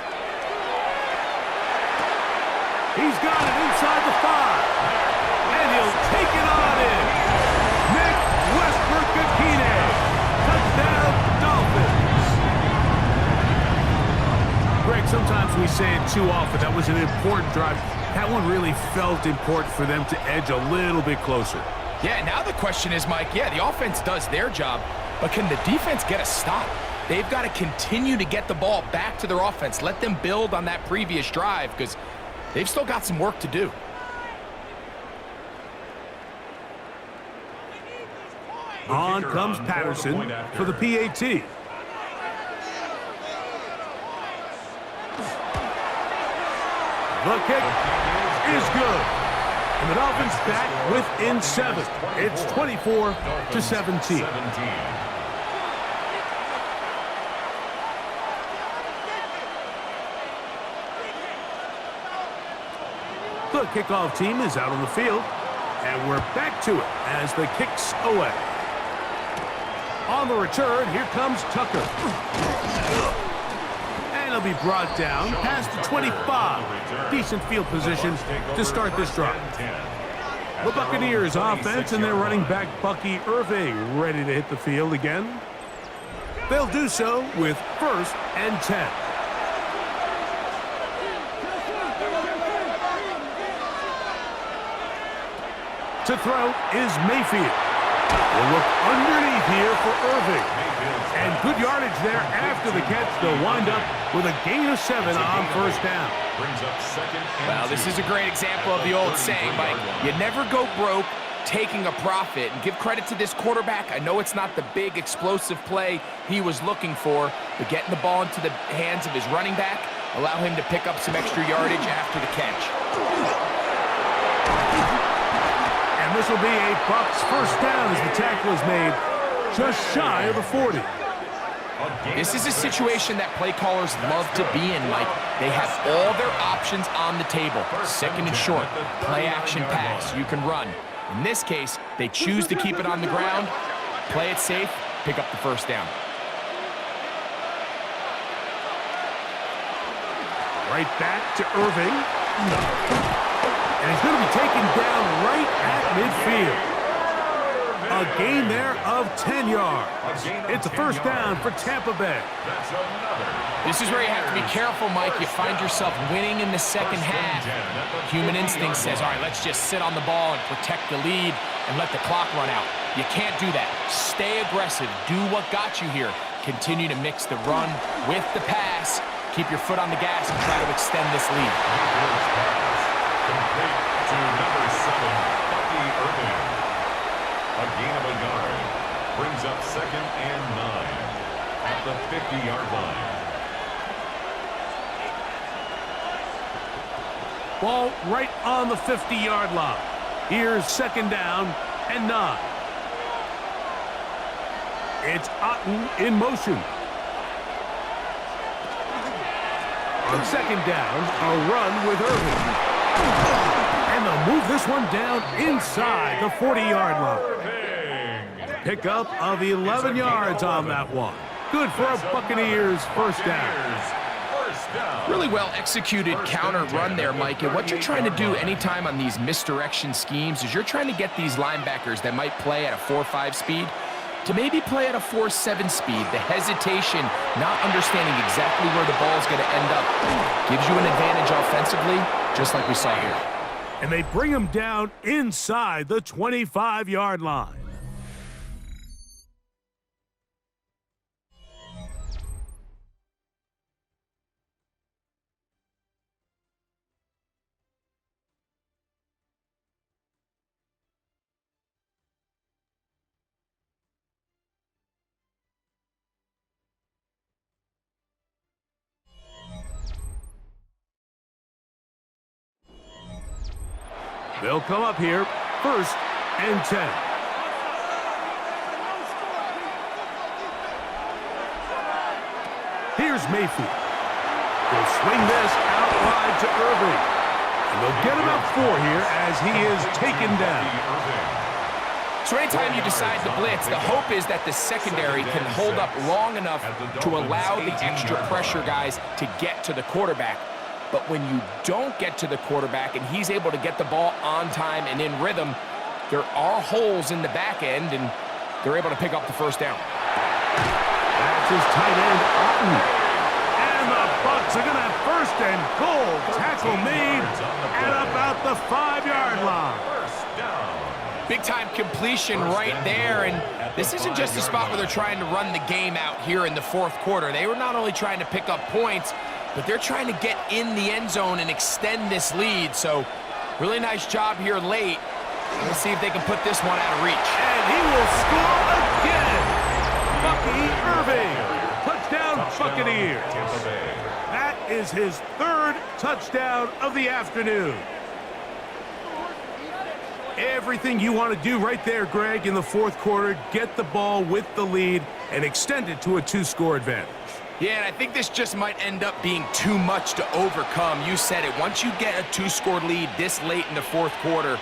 He's got it inside the 5. And he'll take it on in. Nick Westbrook-Akine. Touchdown, Dolphins. Greg, sometimes we say it too often. That was an important drive. That one really felt important for them to edge a little bit closer. Yeah, now the question is, Mike, yeah, the offense does their job, but can the defense get a stop? They've got to continue to get the ball back to their offense. Let them build on that previous drive because they've still got some work to do. On comes Patterson for the PAT. The kick is good. And the Dolphins back within 7. It's 24-17. The kickoff team is out on the field, and we're back to it as the kick's away. On the return, here comes Tucker. And he'll be brought down past the 25. Decent field position to start this drive. The Buccaneers offense and their running back Bucky Irving ready to hit the field again. They'll do so with 1st and 10. To throw is Mayfield. We'll look underneath here for Irving. And good yardage there after the catch. They'll wind up with a gain of 7 on 1st down. Well, this is a great example of the old saying, Mike. You never go broke taking a profit. And give credit to this quarterback. I know it's not the big explosive play he was looking for, but getting the ball into the hands of his running back, allow him to pick up some extra yardage after the catch. And this will be a Bucs 1st down as the tackle is made just shy of the 40. This is a situation that play callers love to be in, Mike. They have all their options on the table. 2nd and short, play action pass, you can run. In this case, they choose to keep it on the ground, play it safe, pick up the 1st down. Right back to Irving. And he's going to be taken down right at midfield. A gain there of 10 yards. It's a 1st down for Tampa Bay. This is where you have to be careful, Mike. You find yourself winning in the 2nd half. Human instinct says, all right, let's just sit on the ball and protect the lead and let the clock run out. You can't do that. Stay aggressive. Do what got you here. Continue to mix the run with the pass. Keep your foot on the gas and try to extend this lead. Complete to number 7, Bucky Irving. A gain of a yard brings up 2nd and 9 at the 50-yard line. Ball right on the 50-yard line. Here's 2nd down and 9. It's Otten in motion. On 2nd down, a run with Irving. And they'll move this one down inside the 40-yard line. Pickup of 11 yards on that one. Good for a Buccaneers 1st down. Really well executed counter run there, Mike. And what you're trying to do anytime on these misdirection schemes is you're trying to get these linebackers that might play at a 4.5 speed to maybe play at a 4.7 speed. The hesitation, not understanding exactly where the ball is going to end up, gives you an advantage offensively, just like we saw here. And they bring him down inside the 25-yard line. They'll come up here, 1st and 10. Here's Mayfield. He'll swing this out wide to Irving. And they'll get him up 4 here as he is taken down. So anytime you decide to blitz, the hope is that the secondary can hold up long enough to allow the extra pressure guys to get to the quarterback. But when you don't get to the quarterback and he's able to get the ball on time and in rhythm, there are holes in the back end, and they're able to pick up the 1st down. That's his tight end, Otten. And the Bucs are going to have 1st and goal. Tackle made at about the 5-yard line. Big-time completion right there, and this isn't just a spot where they're trying to run the game out here in the 4th quarter. They were not only trying to pick up points, but they're trying to get in the end zone and extend this lead. So really nice job here late. Let's see if they can put this one out of reach. And he will score again. Bucky Irving. Touchdown, Buccaneers. That is his 3rd touchdown of the afternoon. Everything you want to do right there, Greg, in the 4th quarter, get the ball with the lead and extend it to a 2-score advantage. Yeah, and I think this just might end up being too much to overcome. You said it. Once you get a 2-score lead this late in the fourth quarter,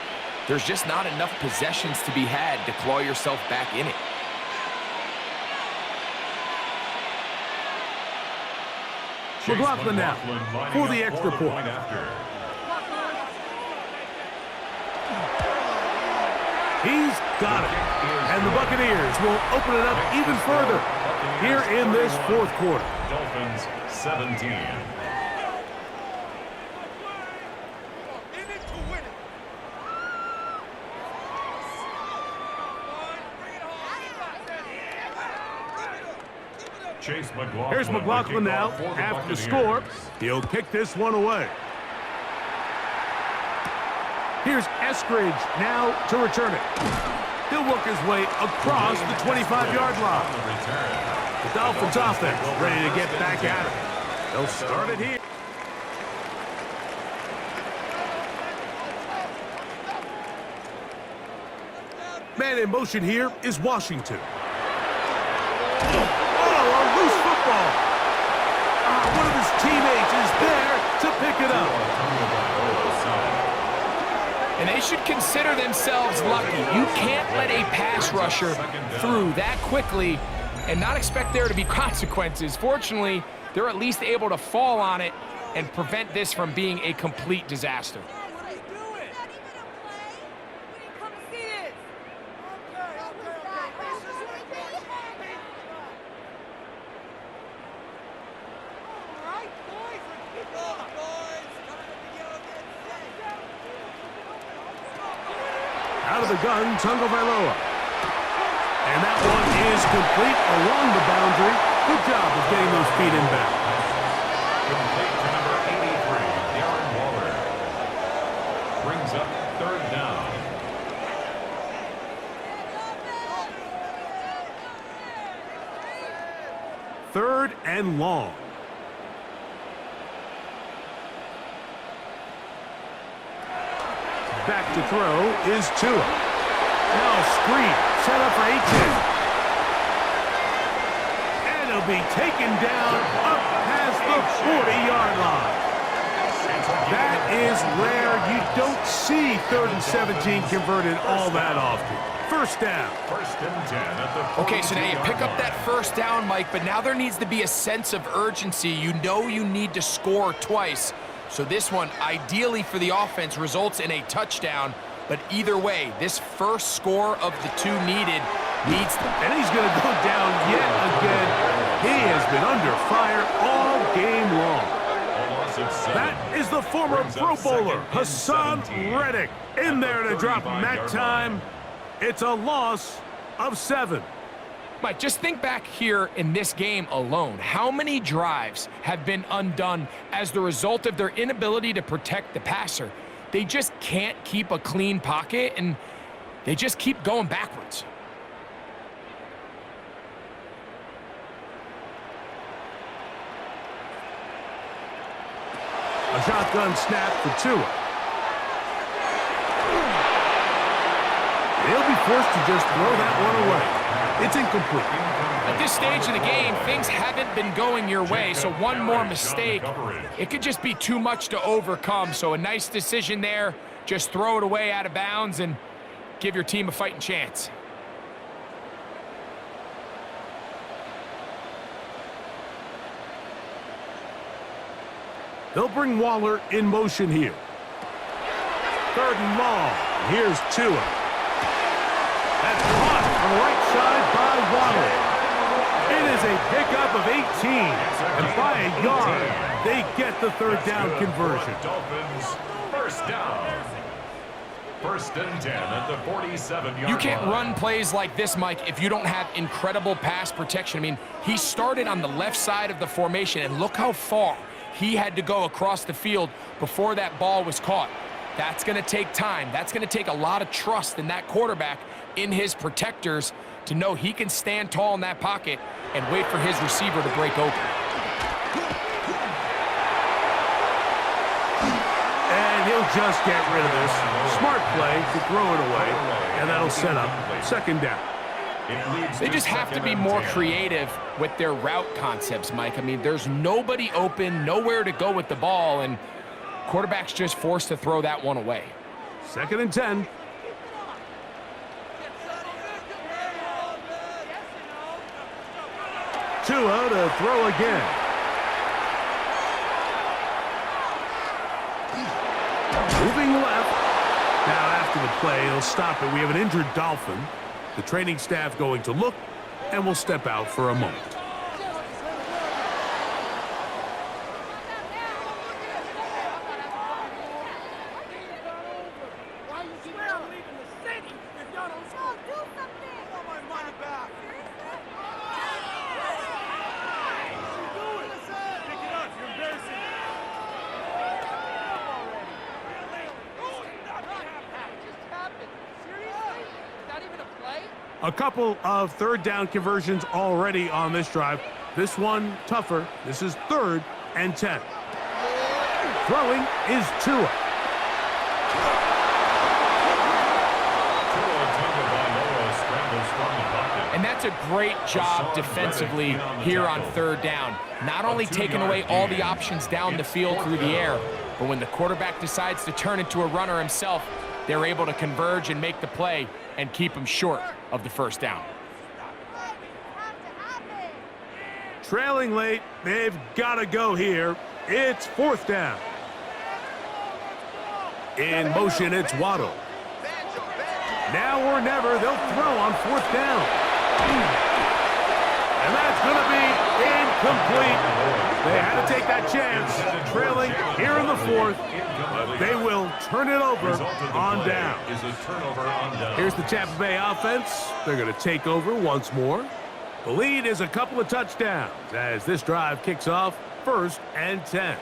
there's just not enough possessions to be had to claw yourself back in it. McLaughlin now for the extra point. He's got it. And the Buccaneers will open it up even further here in this fourth quarter. Dolphins 17. Here's McLaughlin now after the score. He'll kick this one away. Here's Eskridge now to return it. He'll work his way across the 25-yard line. The Dolphins offense ready to get back at it. They'll start it here. Man in motion here is Washington. Loose football. One of his teammates is there to pick it up. And they should consider themselves lucky. You can't let a pass rusher through that quickly and not expect there to be consequences. Fortunately, they're at least able to fall on it and prevent this from being a complete disaster. Out of the gun, Tagovailoa. And that one is complete along the boundary. Good job of getting those feet in bounds. Complete to number 83, Darren Waller. Brings up third down. Third and long. Back to throw is Tua. Now a screen set up for 18. And he'll be taken down up past the 40-yard line. That is rare. You don't see 3rd and 17 converted all that often. First down. First and 10 at the Okay, so now you pick up that first down, Mike, but now there needs to be a sense of urgency. You know you need to score twice. So this one, ideally for the offense, results in a touchdown. But either way, this first score of the two needed needs to... And he's going to go down yet again. He has been under fire all game long. That is the former Pro Bowler, Hassan Reddick, in there to drop him that time. It's a loss of 7. Mike, just think back here in this game alone. How many drives have been undone as the result of their inability to protect the passer? They just can't keep a clean pocket, and they just keep going backwards. A shotgun snap for Tua. They'll be forced to just throw that one away. It's incomplete. At this stage of the game, things haven't been going your way, so one more mistake, it could just be too much to overcome. So a nice decision there. Just throw it away out of bounds and give your team a fighting chance. They'll bring Waller in motion here. 3rd and long. Here's Tua. That's caught on the right side by Waddle. It is a pickup of 18. And by a yard, they get the 3rd down conversion. Dolphins first down. First and 10 at the 47-yard line. You can't run plays like this, Mike, if you don't have incredible pass protection. I mean, he started on the left side of the formation, and look how far he had to go across the field before that ball was caught. That's going to take time. That's going to take a lot of trust in that quarterback, in his protectors, to know he can stand tall in that pocket and wait for his receiver to break open. And he'll just get rid of this. Smart play to throw it away, and that'll set up 2nd down. They just have to be more creative with their route concepts, Mike. I mean, there's nobody open, nowhere to go with the ball, and quarterback's just forced to throw that one away. 2nd and 10. Tua to throw again. Moving left. Now after the play, he'll stop it. We have an injured Dolphin. The training staff going to look, and will step out for a moment. A couple of 3rd down conversions already on this drive. This one tougher. This is 3rd and 10. Throwing is Tua. And that's a great job defensively here on 3rd down. Not only taking away all the options down the field through the air, but when the quarterback decides to turn into a runner himself, they're able to converge and make the play and keep him short of the 1st down. Trailing late, they've got to go here. It's 4th down. In motion, it's Waddle. Now or never, they'll throw on 4th down. And that's going to be incomplete. They had to take that chance, trailing here in the 4th. But they will turn it over on down. Here's the Tampa Bay offense. They're going to take over once more. The lead is a couple of touchdowns as this drive kicks off 1st and 10.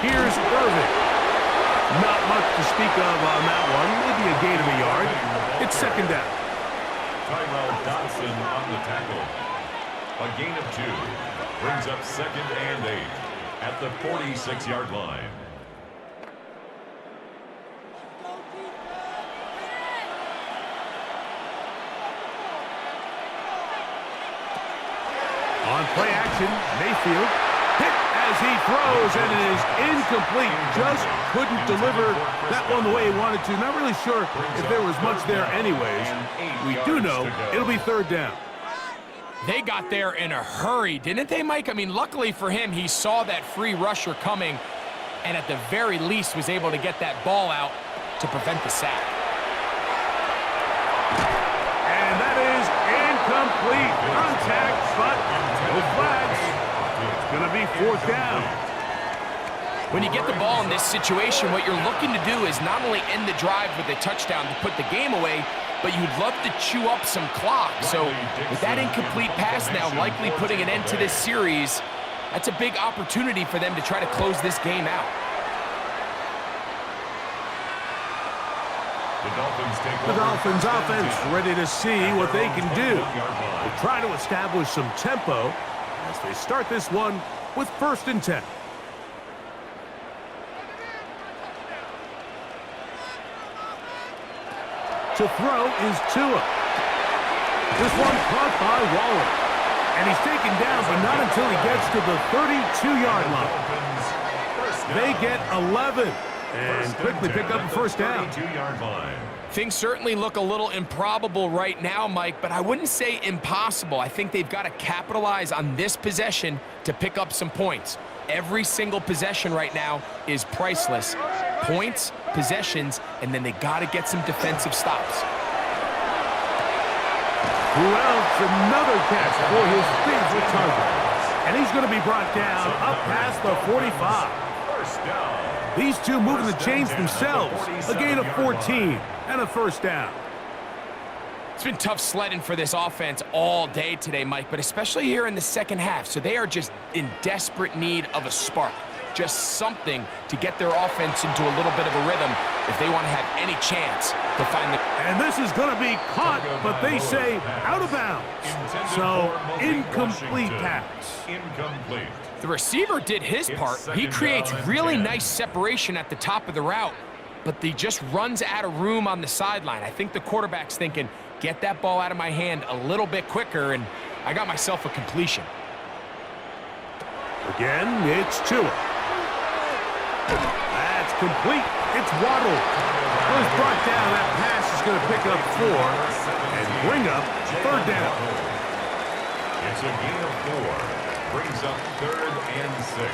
Here's Irving. Not much to speak of on that one. Maybe a gain of a yard. It's 2nd down. Tyrell Dodson on the tackle. A gain of 2. Brings up 2nd and 8 at the 46-yard line. On play action, Mayfield hit as he throws, and it is incomplete. Just couldn't deliver that one the way he wanted to. Not really sure if there was much there anyways. We do know it'll be 3rd down. They got there in a hurry, didn't they, Mike? I mean, luckily for him, he saw that free rusher coming and at the very least was able to get that ball out to prevent the sack. And that is incomplete. Contact, but no flags. It's going to be 4th down. When you get the ball in this situation, what you're looking to do is not only end the drive with a touchdown to put the game away, but you'd love to chew up some clock. So with that incomplete pass now likely putting an end to this series, that's a big opportunity for them to try to close this game out. The Dolphins offense ready to see what they can do. They try to establish some tempo as they start this one with 1st and 10. To throw is Tua. This one caught by Waller. And he's taken down, but not until he gets to the 32-yard line. They get 11 and quickly pick up a 1st down. Things certainly look a little improbable right now, Mike, but I wouldn't say impossible. I think they've got to capitalize on this possession to pick up some points. Every single possession right now is priceless. Points, possessions, and then they got to get some defensive stops. Who else? Another catch for his favorite target. And he's going to be brought down up past the 45. These two moving the chains themselves. A gain of 14 and a 1st down. It's been tough sledding for this offense all day today, Mike, but especially here in the 2nd half. So they are just in desperate need of a spark. just something to get their offense into a little bit of a rhythm if they want to have any chance to find the... And this is going to be caught, but they say out of bounds. So, incomplete pass. Incomplete. The receiver did his part. He creates really nice separation at the top of the route, but he just runs out of room on the sideline. I think the quarterback's thinking, get that ball out of my hand a little bit quicker, and I got myself a completion. Again, it's Tua. That's complete. It's Waddle. Was brought down. That pass is going to pick up 4 and bring up 3rd down. It's a gain of 4. Brings up 3rd and 6.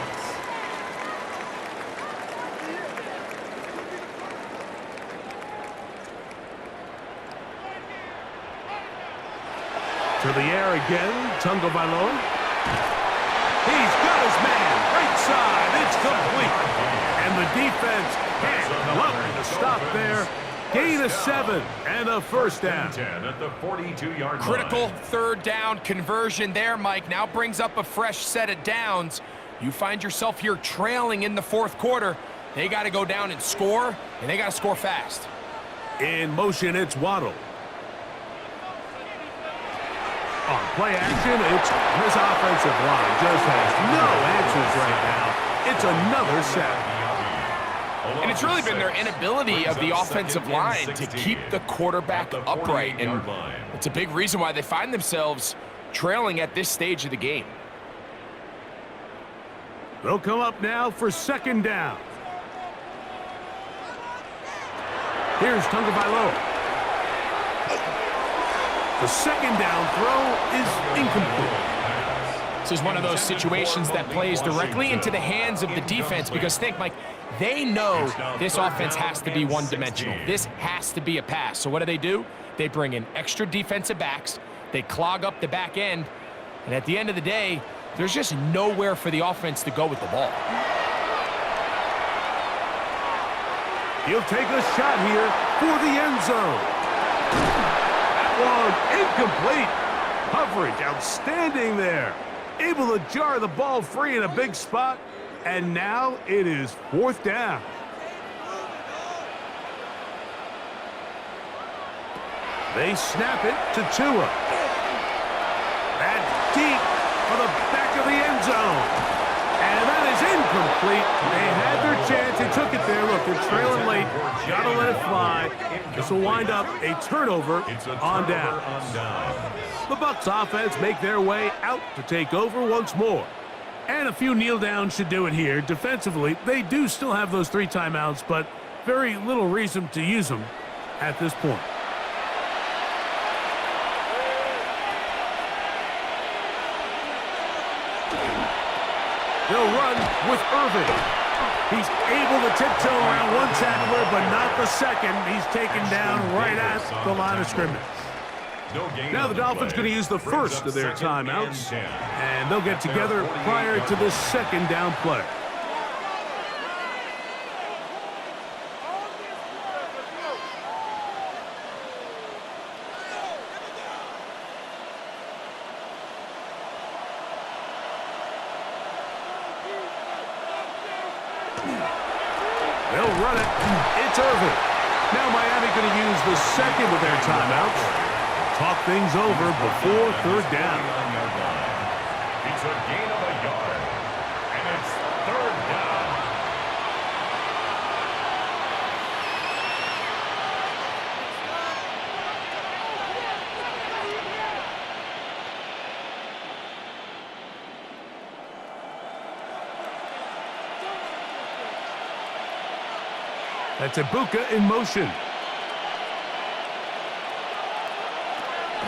To the air again, Tagovailoa. He's got his man, right side, it's complete. And the defense can't look to stop there. Gain of 7 and a 1st down. 10 at the 42-yard line. Critical 3rd down conversion there, Mike. Now brings up a fresh set of downs. You find yourself here trailing in the 4th quarter. They got to go down and score, and they got to score fast. In motion, it's Waddle. On play action, it's this offensive line just has no answers right now. It's another sack. And it's really been their inability of the offensive line to keep the quarterback upright. And it's a big reason why they find themselves trailing at this stage of the game. They'll come up now for 2nd down. Here's Tagovailoa. The 2nd down throw is incomplete. This is one of those situations that plays directly into the hands of the defense because think, Mike, they know this offense has to be one-dimensional. This has to be a pass. So what do? They bring in extra defensive backs. They clog up the back end. And at the end of the day, there's just nowhere for the offense to go with the ball. He'll take a shot here for the end zone. That one incomplete. Coverage outstanding there. Able to jar the ball free in a big spot. And now it is 4th down. They snap it to Tua. That's deep for the back of the end zone. And that is incomplete. They had their chance. They took it there. Look, they're trailing late. Got to let it fly. This will wind up a turnover on down. The Bucs offense make their way out to take over once more. And a few kneel downs should do it here. Defensively, they do still have those 3 timeouts, but very little reason to use them at this point. They'll run with Irvin. He's able to tiptoe around one tackler, but not the second. He's taken down right at the line of scrimmage. Now the Dolphins going to use the first of their timeouts, and they'll get together prior to the 2nd down play. They'll run it. It's Irvin. Now Miami going to use the 2nd of their timeouts. Talk things over before 3rd down. It's a gain of a yard, and it's 3rd down. That's Ibuka in motion.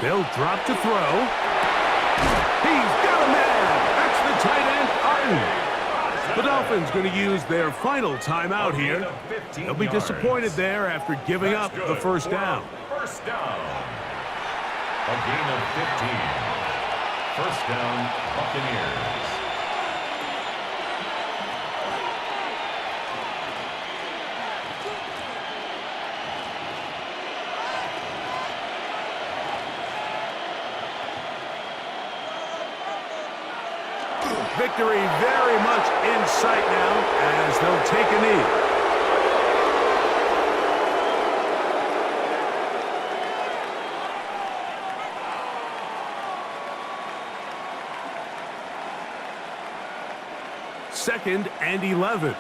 They'll drop to throw. He's got a man. That's the tight end, Arden. The Dolphins going to use their final timeout here. They'll be disappointed there after giving up the 1st down. 1st down. A gain of 15. 1st down, Buccaneers. Victory very much in sight now as they'll take a knee. Second and 11.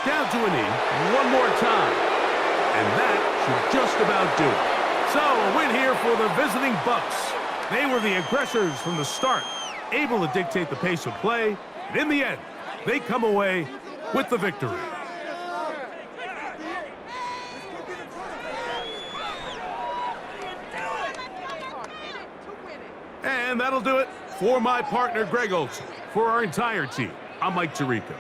Down to a knee one more time. And that should just about do it. So, a win here for the visiting Bucs. They were the aggressors from the start, able to dictate the pace of play, and in the end, they come away with the victory. And that'll do it for my partner, Greg Olson. For our entire team, I'm Mike Tirico.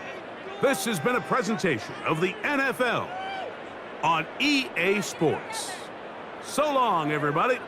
This has been a presentation of the NFL on EA Sports. So long, everybody.